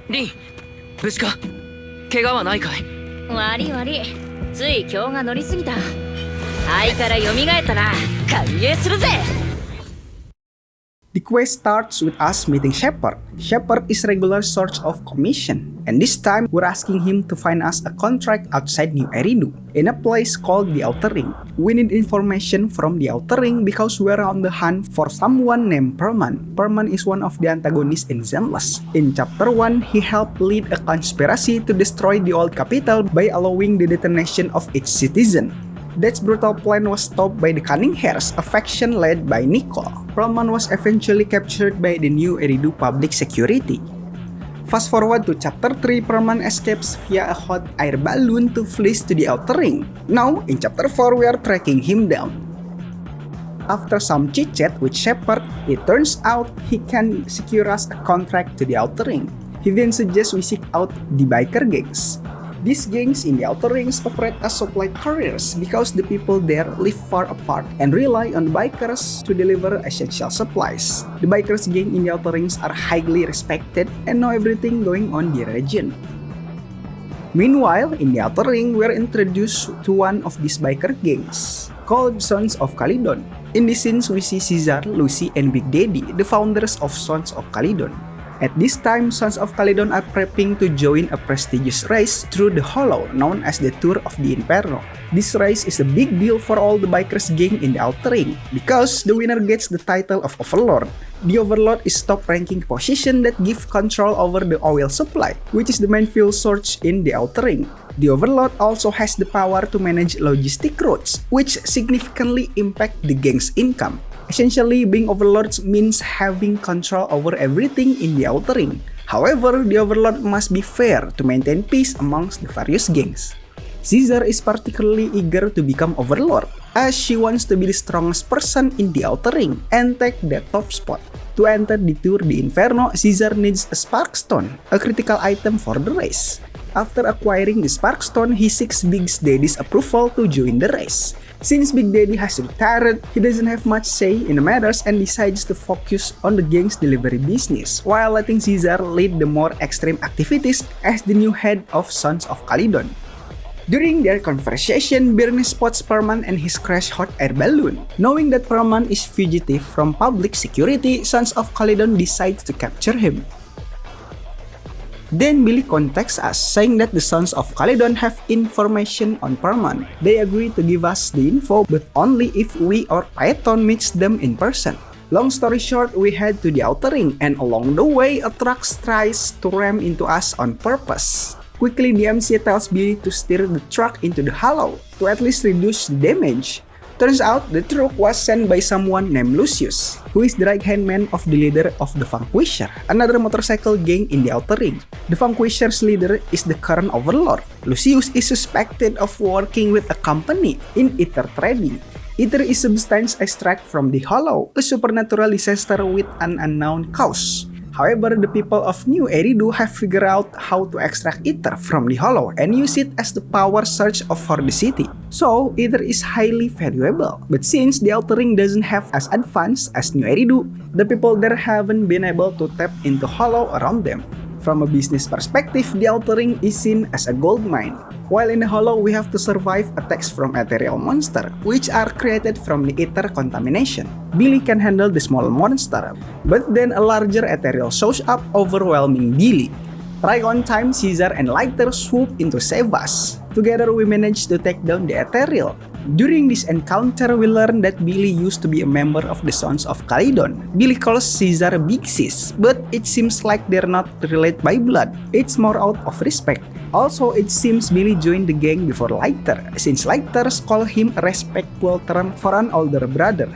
リン、無事か？怪我はないかい？悪い悪い、つい今日が乗りすぎた。肺から蘇ったら歓迎するぜ。 The quest starts with us meeting Shepard. Shepard is regular source of commission, and this time we're asking him to find us a contract outside New Eridu, in a place called the Outer Ring. We need information from the Outer Ring because we're on the hunt for someone named Perman. Perman is one of the antagonists in Zenless. In Chapter 1, he helped lead a conspiracy to destroy the old capital by allowing the detonation of its citizen. That brutal plan was stopped by the Cunning Hares, a faction led by Nicole. Perlman was eventually captured by the New Eridu Public Security. Fast forward to Chapter 3, Perlman escapes via a hot air balloon to flee to the Outer Ring. Now, in Chapter 4, we are tracking him down. After some chit-chat with Shepard, it turns out he can secure us a contract to the Outer Ring. He then suggests we seek out the biker gangs. These gangs in the Outer Rings operate as supply carriers because the people there live far apart and rely on the bikers to deliver essential supplies. The bikers gang in the Outer Rings are highly respected and know everything going on in the region. Meanwhile, in the Outer Ring, we are introduced to one of these biker gangs, called Sons of Calydon. In these scenes, we see Caesar, Lucy, and Big Daddy, the founders of Sons of Calydon. At this time, Sons of Calydon are prepping to join a prestigious race through the Hollow known as the Tour of the Inferno. This race is a big deal for all the bikers gang in the Outer Ring because the winner gets the title of Overlord. The Overlord is top-ranking position that gives control over the oil supply, which is the main fuel source in the Outer Ring. The Overlord also has the power to manage logistic routes, which significantly impact the gang's income. Essentially, being overlords means having control over everything in the Outer Ring. However, the Overlord must be fair to maintain peace amongst the various gangs. Caesar is particularly eager to become Overlord, as she wants to be the strongest person in the Outer Ring and take the top spot. To enter the Tour de Inferno, Caesar needs a Sparkstone, a critical item for the race. After acquiring the Sparkstone, he seeks Big Daddy's approval to join the race. Since Big Daddy has retired, he doesn't have much say in the matters and decides to focus on the gang's delivery business, while letting Caesar lead the more extreme activities as the new head of Sons of Calydon. During their conversation, Birney spots Perman and his crash hot air balloon. Knowing that Perman is fugitive from public security, Sons of Calydon decides to capture him. Then Billy contacts us, saying that the Sons of Calydon have information on Perman. They agree to give us the info, but only if we or Python meets them in person. Long story short, we head to the Outer Ring, and along the way, a truck tries to ram into us on purpose. Quickly, the MC tells Billy to steer the truck into the hollow, to at least reduce the damage. Turns out, the truck was sent by someone named Lucius, who is the right-hand man of the leader of the Vanquisher, another motorcycle gang in the Outer Ring. The Vanquisher's leader is the current Overlord. Lucius is suspected of working with a company in ether trading. Ether is substance extract from the Hollow, a supernatural disaster with an unknown cause. However, the people of New Eridu have figured out how to extract ether from the Hollow and use it as the power source for the city. So, ether is highly valuable. But since the Outer Ring doesn't have as advanced as New Eridu, the people there haven't been able to tap into Hollow around them. From a business perspective, the Outer Ring is seen as a gold mine. While in the Hollow, we have to survive attacks from ethereal monsters, which are created from the ether contamination. Billy can handle the small monster, but then a larger ethereal shows up, overwhelming Billy. Right on time, Caesar and Lighter swoop in to save us. Together, we manage to take down the ethereal. During this encounter, we learn that Billy used to be a member of the Sons of Calydon. Billy calls Caesar Big Sis, but it seems like they're not related by blood. It's more out of respect. Also, it seems Billy joined the gang before Lighter, since Lighter call him a respectful term for an older brother.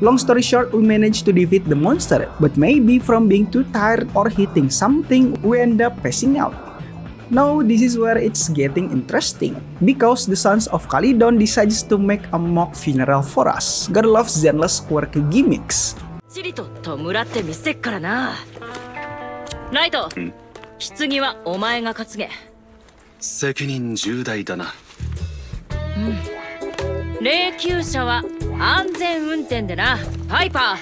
Long story short, we managed to defeat the monster, but maybe from being too tired or hitting something, we end up passing out. Now, this is where it's getting interesting, because the Sons of Calydon decides to make a mock funeral for us. God loves Zenless quirky gimmicks. チリと弔ってみせっからな。ライト、棺はお前が担げ。責任重大だな。霊柩車は安全運転でな、パイパ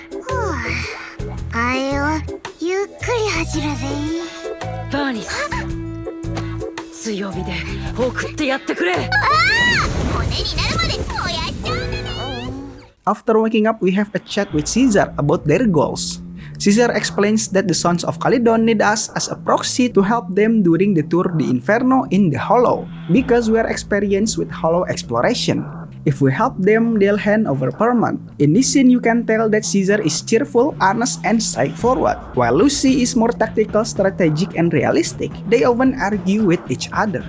あえよ、ゆっくり走るぜ。ー。バーニス、強火で送ってやってくれ。骨になるまで燃やしちゃうんだね。 After waking up, we have a chat with Caesar about their goals. Caesar explains that the Sons of Calydon need us as a proxy to help them during the tour de Inferno in the Hollow, because we are experienced with Hollow exploration. If we help them, they'll hand over Paramount. In this scene, you can tell that Caesar is cheerful, honest, and straightforward, while Lucy is more tactical, strategic, and realistic. They often argue with each other.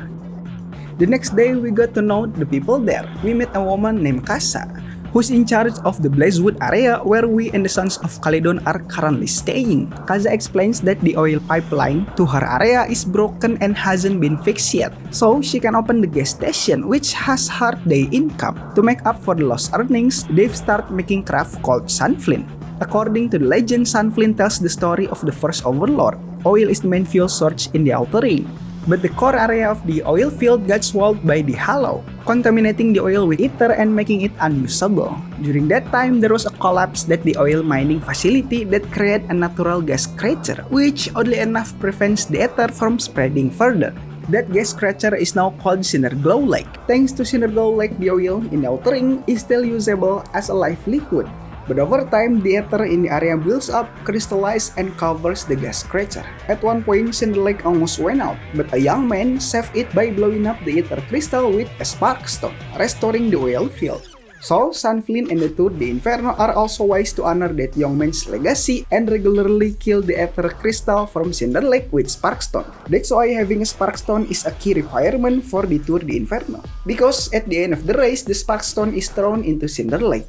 The next day, we got to know the people there. We met a woman named Kasa, who's in charge of the Blazewood area where we and the Sons of Calydon are currently staying. Kasa explains that the oil pipeline to her area is broken and hasn't been fixed yet, so she can open the gas station, which has her day income. To make up for the lost earnings, they've started making craft called Sunflint. According to the legend, Sunflint tells the story of the first overlord. Oil is the main fuel source in the Outer Ring, but the core area of the oil field got swallowed by the Hollow, contaminating the oil with ether and making it unusable. During that time, there was a collapse at the oil mining facility that created a natural gas crater, which oddly enough prevents the ether from spreading further. That gas crater is now called Cinderglow Lake. Thanks to Cinderglow Lake, the oil in the Outer Ring is still usable as a livelihood. But over time, the ether in the area builds up, crystallizes, and covers the gas crater. At one point, Cinder Lake almost went out, but a young man saved it by blowing up the ether crystal with a sparkstone, restoring the oil field. So, Sunflint and the Tour de Inferno are also wise to honor that young man's legacy and regularly kill the ether crystal from Cinder Lake with sparkstone. That's why having a sparkstone is a key requirement for the Tour de Inferno, because at the end of the race, the sparkstone is thrown into Cinder Lake.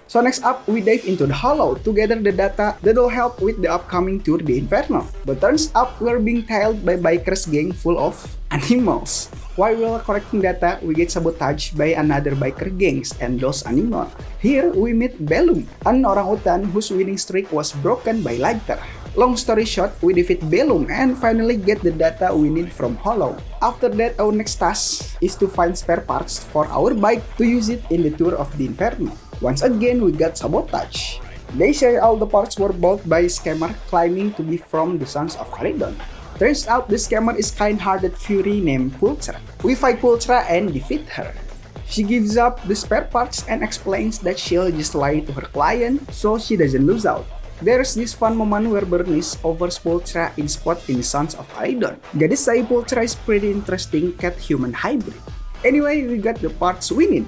So next up, we dive into the Hollow to gather the data that will help with the upcoming Tour de Inferno. But turns out we're being tailed by bikers gang full of animals. While we're collecting data, we get sabotaged by another biker gangs and those animals. Here, we meet Bellum, an orangutan whose winning streak was broken by Lighter. Long story short, we defeat Bellum and finally get the data we need from Hollow. After that, our next task is to find spare parts for our bike to use it in the Tour of the Inferno. Once again, we got sabotage. They say all the parts were bought by a scammer claiming to be from the Sons of Calydon. Turns out the scammer is kind-hearted fury named Pulchra. We fight Pulchra and defeat her. She gives up the spare parts and explains that she'll just lie to her client so she doesn't lose out. There's this fun moment where Bernice offers Pulchra in spot in the Sons of Calydon. Gotta say, Pulchra is pretty interesting cat-human hybrid. Anyway, we got the parts we need.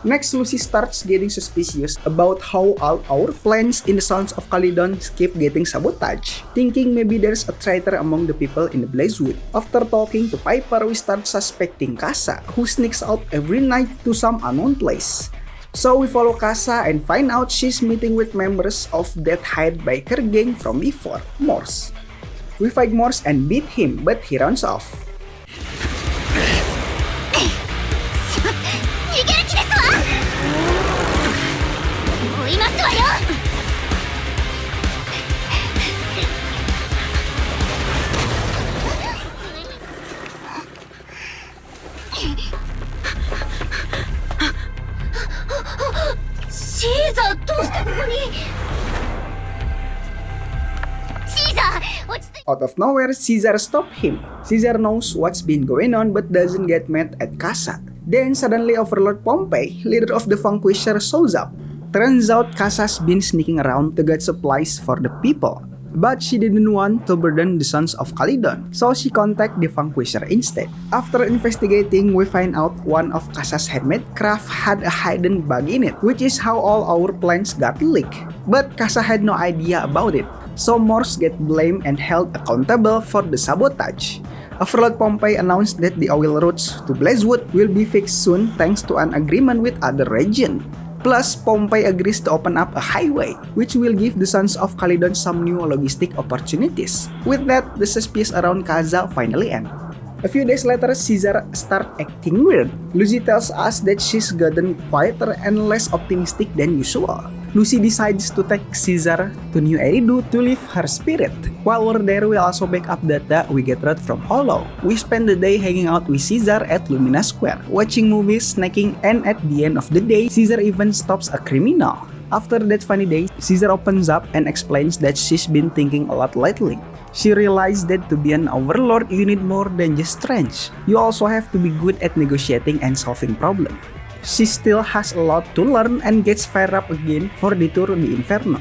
Next, Lucy starts getting suspicious about how all our plans in the Sons of Calydon keep getting sabotaged, thinking maybe there's a traitor among the people in the Blazewood. After talking to Piper, we start suspecting Kasa, who sneaks out every night to some unknown place. So we follow Kasa and find out she's meeting with members of that hired biker gang from before, Morse. We fight Morse and beat him, but he runs off. 逃げる気ですわ。追いますわよ。シーザー、どうしてここに？シーザー、落ち着いて。 Out of nowhere, Caesar stopped him. Caesar knows what's been going on but doesn't get mad at Kasa. Then suddenly Overlord Pompey, leader of the Vanquisher, shows up. Turns out Kasa's been sneaking around to get supplies for the people. But she didn't want to burden the Sons of Calydon, so she contacted the Vanquisher instead. After investigating, we find out one of Kasa's handmade craft had a hidden bug in it, which is how all our plans got leaked. But Kasa had no idea about it, so Morse get blamed and held accountable for the sabotage. Overlord Pompey announced that the oil routes to Blazewood will be fixed soon thanks to an agreement with other region. Plus, Pompey agrees to open up a highway, which will give the Sons of Calydon some new logistic opportunities. With that, the suspicious around Kasa finally end. A few days later, Caesar starts acting weird. Lucy tells us that she's gotten quieter and less optimistic than usual. Lucy decides to take Caesar to New Eridu to lift her spirit. While we're there, we'll also back up data we gathered from Hollow. We spend the day hanging out with Caesar at Lumina Square, watching movies, snacking, and at the end of the day, Caesar even stops a criminal. After that funny day, Caesar opens up and explains that she's been thinking a lot lately. She realized that to be an overlord, you need more than just strength. You also have to be good at negotiating and solving problems. She still has a lot to learn and gets fired up again for the tour the Inferno.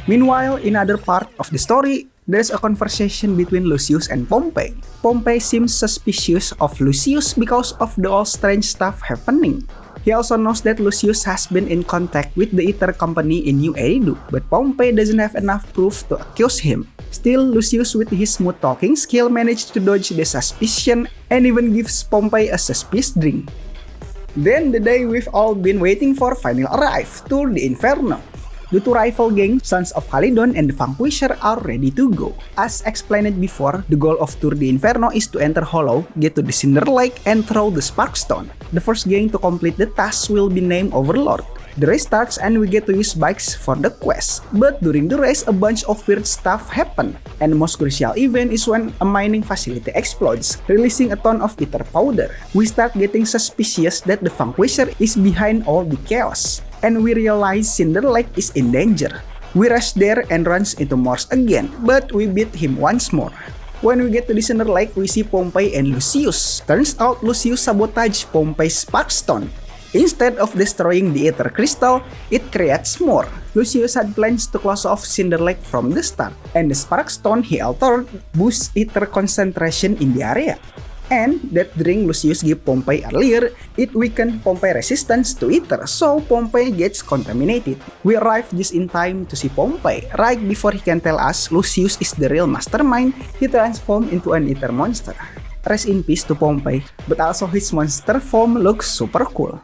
Meanwhile, in other part of the story, there's a conversation between Lucius and Pompey. Pompey seems suspicious of Lucius because of the all strange stuff happening. He also knows that Lucius has been in contact with the Ether Company in New Eridu, but Pompey doesn't have enough proof to accuse him. Still, Lucius with his smooth talking skill managed to dodge the suspicion and even gives Pompey a suspicious drink. Then the day we've all been waiting for finally arrived, Tour de Inferno. The two rival gangs, Sons of Calydon and the Vanquisher, are ready to go. As explained before, the goal of Tour de Inferno is to enter Hollow, get to the Cinder Lake, and throw the Sparkstone. The first gang to complete the task will be named Overlord. The race starts and we get to use bikes for the quest. But during the race, a bunch of weird stuff happen. And the most crucial event is when a mining facility explodes, releasing a ton of ether powder. We start getting suspicious that the Vanquisher is behind all the chaos. And we realize Cinder Lake is in danger. We rush there and runs into Morse again, but we beat him once more. When we get to the Cinder Lake, we see Pompey and Lucius. Turns out Lucius sabotaged Pompey's Sparkstone. Instead of destroying the Ether Crystal, it creates more. Lucius had plans to close off Cinder Lake from the start, and the Sparkstone he altered boosts Ether concentration in the area. And that drink Lucius gave Pompey earlier, it weakened Pompey's resistance to Ether, so Pompey gets contaminated. We arrive just in time to see Pompey. Right before he can tell us Lucius is the real mastermind, he transformed into an Ether monster. Rest in peace to Pompey, but also his monster form looks super cool.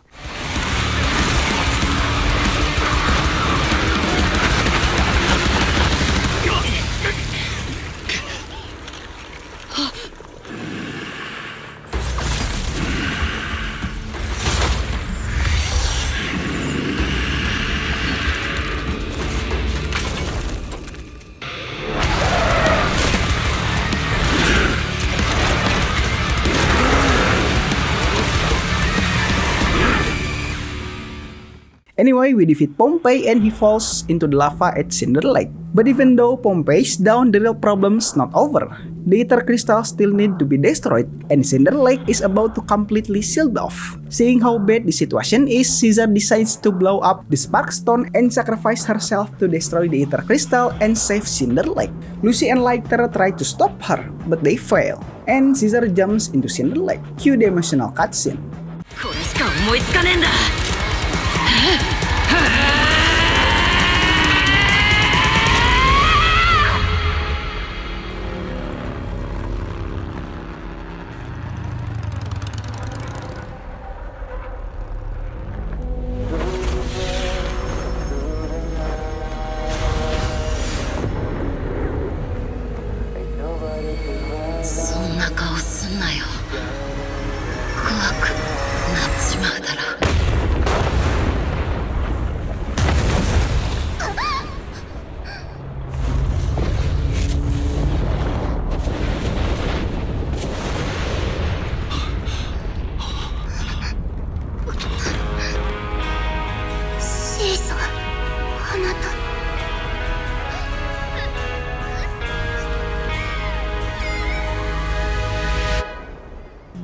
Anyway, we defeat Pompey and he falls into the lava at Cinder Lake. But even though Pompey is down, the real problem's not over. The Ether Crystal still need to be destroyed, and Cinder Lake is about to completely sealed off. Seeing how bad the situation is, Caesar decides to blow up the Sparkstone and sacrifice herself to destroy the Ether Crystal and save Cinder Lake. Lucy and Lighter try to stop her, but they fail. And Caesar jumps into Cinder Lake. Cue the emotional cutscene. これしか思いつかねえんだ。そんな顔すんなよ。怖くなっちまうだろ。シーサー、あなた。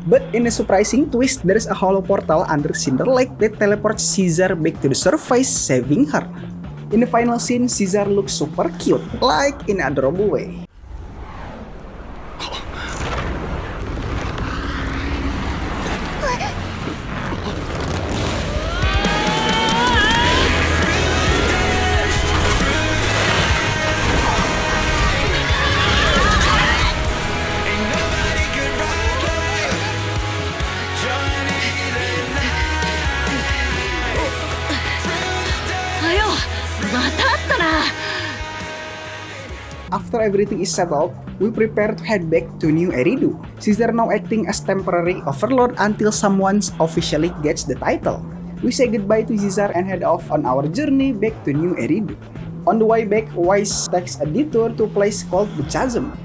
But in a surprising twist, there is a hollow portal under Cinder Lake that teleports Caesar back to the surface, saving her. In the final scene, Caesar looks super cute, like in an adorable way. After everything is settled, we prepare to head back to New Eridu. Caesar now acting as temporary overlord until someone officially gets the title. We say goodbye to Caesar and head off on our journey back to New Eridu. On the way back, Wise takes a detour to a place called the Chasm,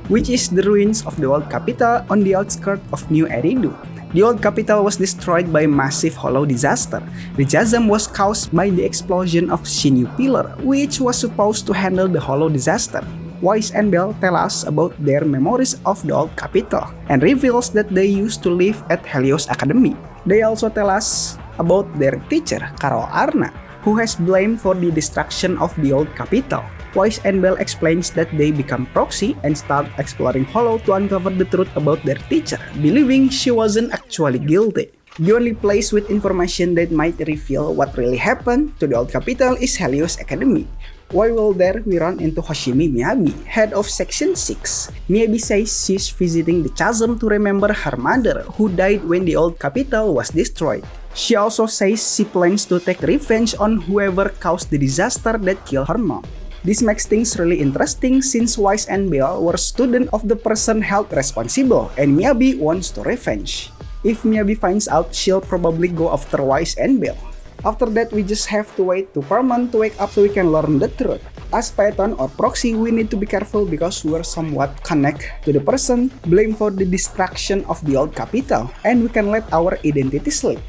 which is the ruins of the old capital on the outskirts of New Eridu. The old capital was destroyed by a massive hollow disaster. The chasm was caused by the explosion of Sinew Pillar, which was supposed to handle the hollow disaster. Wise and Bell tell us about their memories of the old capital and reveals that they used to live at Helios Academy. They also tell us about their teacher, Carol Arna, who has blamed for the destruction of the old capital. Wise and Bell explains that they become proxy and start exploring Hollow to uncover the truth about their teacher, believing she wasn't actually guilty. The only place with information that might reveal what really happened to the old capital is Helios Academy. While there, we run into Hoshimi Miyabi, head of Section 6. Miyabi says she's visiting the chasm to remember her mother, who died when the old capital was destroyed. She also says she plans to take revenge on whoever caused the disaster that killed her mom. This makes things really interesting since Wise and Bell were students of the person held responsible, and Miyabi wants to revenge. If Miyabi finds out, she'll probably go after Wise and Bell. After that, we just have to wait to Paramount to wake up so we can learn the truth. As Python or proxy, we need to be careful because we're somewhat connected to the person blamed for the destruction of the old capital, and we can let our identity slip.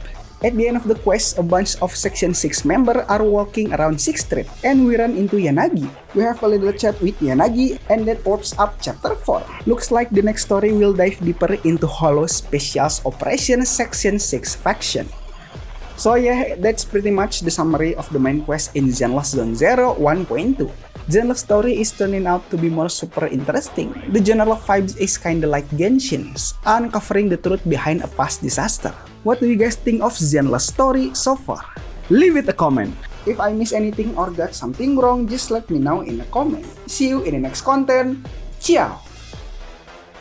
At the end of the quest, a bunch of Section 6 members are walking around 6th Street, and we run into Yanagi. We have a little chat with Yanagi, and that wraps up Chapter 4. Looks like the next story will dive deeper into Hollow Special Operations Section 6 faction. So yeah, that's pretty much the summary of the main quest in Zenless Zone Zero 1.2. Zenless story is turning out to be more super interesting. The general vibes is kinda like Genshin's, uncovering the truth behind a past disaster. What do you guys think of Zenless story so far? Leave it a comment. If I miss anything or got something wrong, just let me know in a comment. See you in the next content. Ciao!